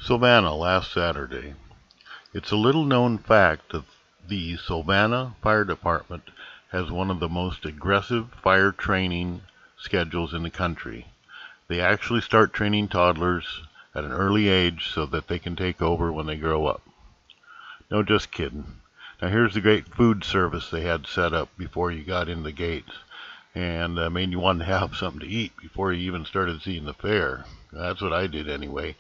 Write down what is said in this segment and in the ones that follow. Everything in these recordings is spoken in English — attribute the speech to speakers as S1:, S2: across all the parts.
S1: Silvana last Saturday. It's a little known fact that the Silvana Fire Department has one of the most aggressive fire training schedules in the country. They actually start training toddlers at an early age so that they can take over when they grow up. No, just kidding. Now here's the great food service they had set up before you got in the gates, and made you want to have something to eat before you even started seeing the fair. That's what I did anyway.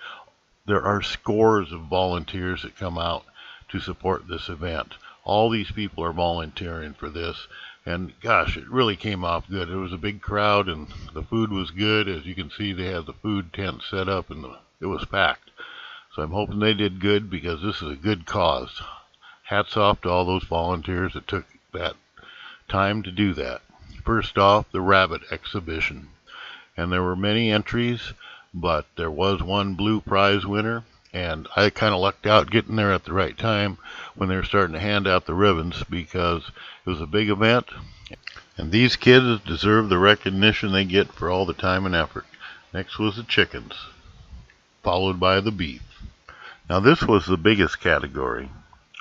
S1: There are scores of volunteers that come out to support this event. All these people are volunteering for this, and gosh, it really came off good. It was a big crowd, and the food was good. As you can see, they had the food tent set up, and it was packed. So I'm hoping they did good, because this is a good cause. Hats off to all those volunteers that took that time to do that. First off, the rabbit exhibition. And there were many entries, but there was one blue prize winner, and I kind of lucked out getting there at the right time when they were starting to hand out the ribbons, because it was a big event, and these kids deserve the recognition they get for all the time and effort. Next was the chickens, followed by the beef. Now this was the biggest category,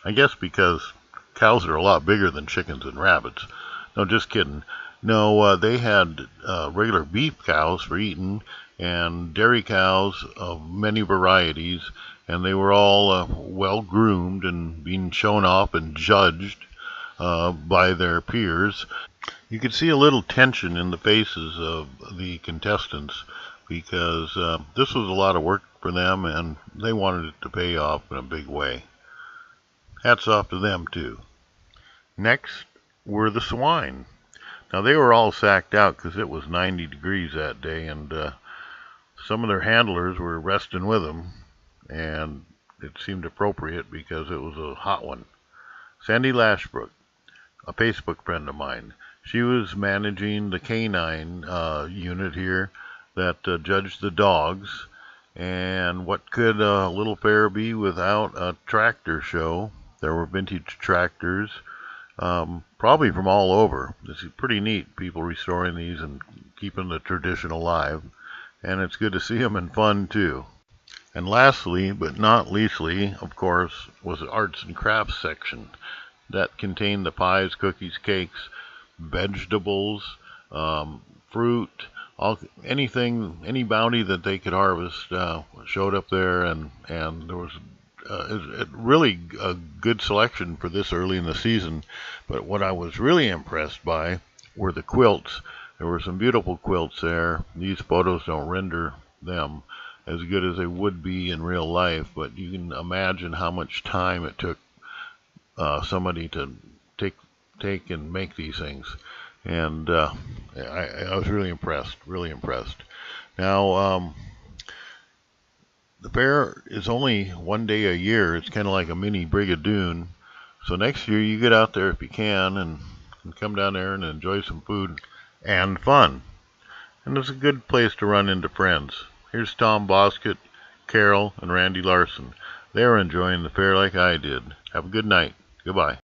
S1: I guess because cows are a lot bigger than chickens and rabbits. No, just kidding. No, they had regular beef cows for eating, and dairy cows of many varieties, and they were all well groomed and being shown off and judged by their peers. You could see a little tension in the faces of the contestants, because this was a lot of work for them, and they wanted it to pay off in a big way. Hats off to them too. Next were the swine. Now they were all sacked out because it was 90 degrees that day, and some of their handlers were resting with them, and it seemed appropriate because it was a hot one. Sandy Lashbrook, a Facebook friend of mine, she was managing the canine unit here that judged the dogs. And what could a little fair be without a tractor show? There were vintage tractors, probably from all over. This is pretty neat, people restoring these and keeping the tradition alive. And it's good to see them in fun too. And lastly, but not leastly, of course, was the arts and crafts section that contained the pies, cookies, cakes, vegetables, fruit, anything, any bounty that they could harvest showed up there, and there was really a good selection for this early in the season. But what I was really impressed by were the quilts. There were some beautiful quilts there. These photos don't render them as good as they would be in real life, but you can imagine how much time it took somebody to take and make these things. And I was really impressed, really impressed. Now, the fair is only one day a year. It's kind of like a mini Brigadoon. So next year you get out there if you can, and come down there and enjoy some food and fun. And it's a good place to run into friends. Here's Tom Boskett, Carol, and Randy Larson. They're enjoying the fair like I did. Have a good night. Goodbye.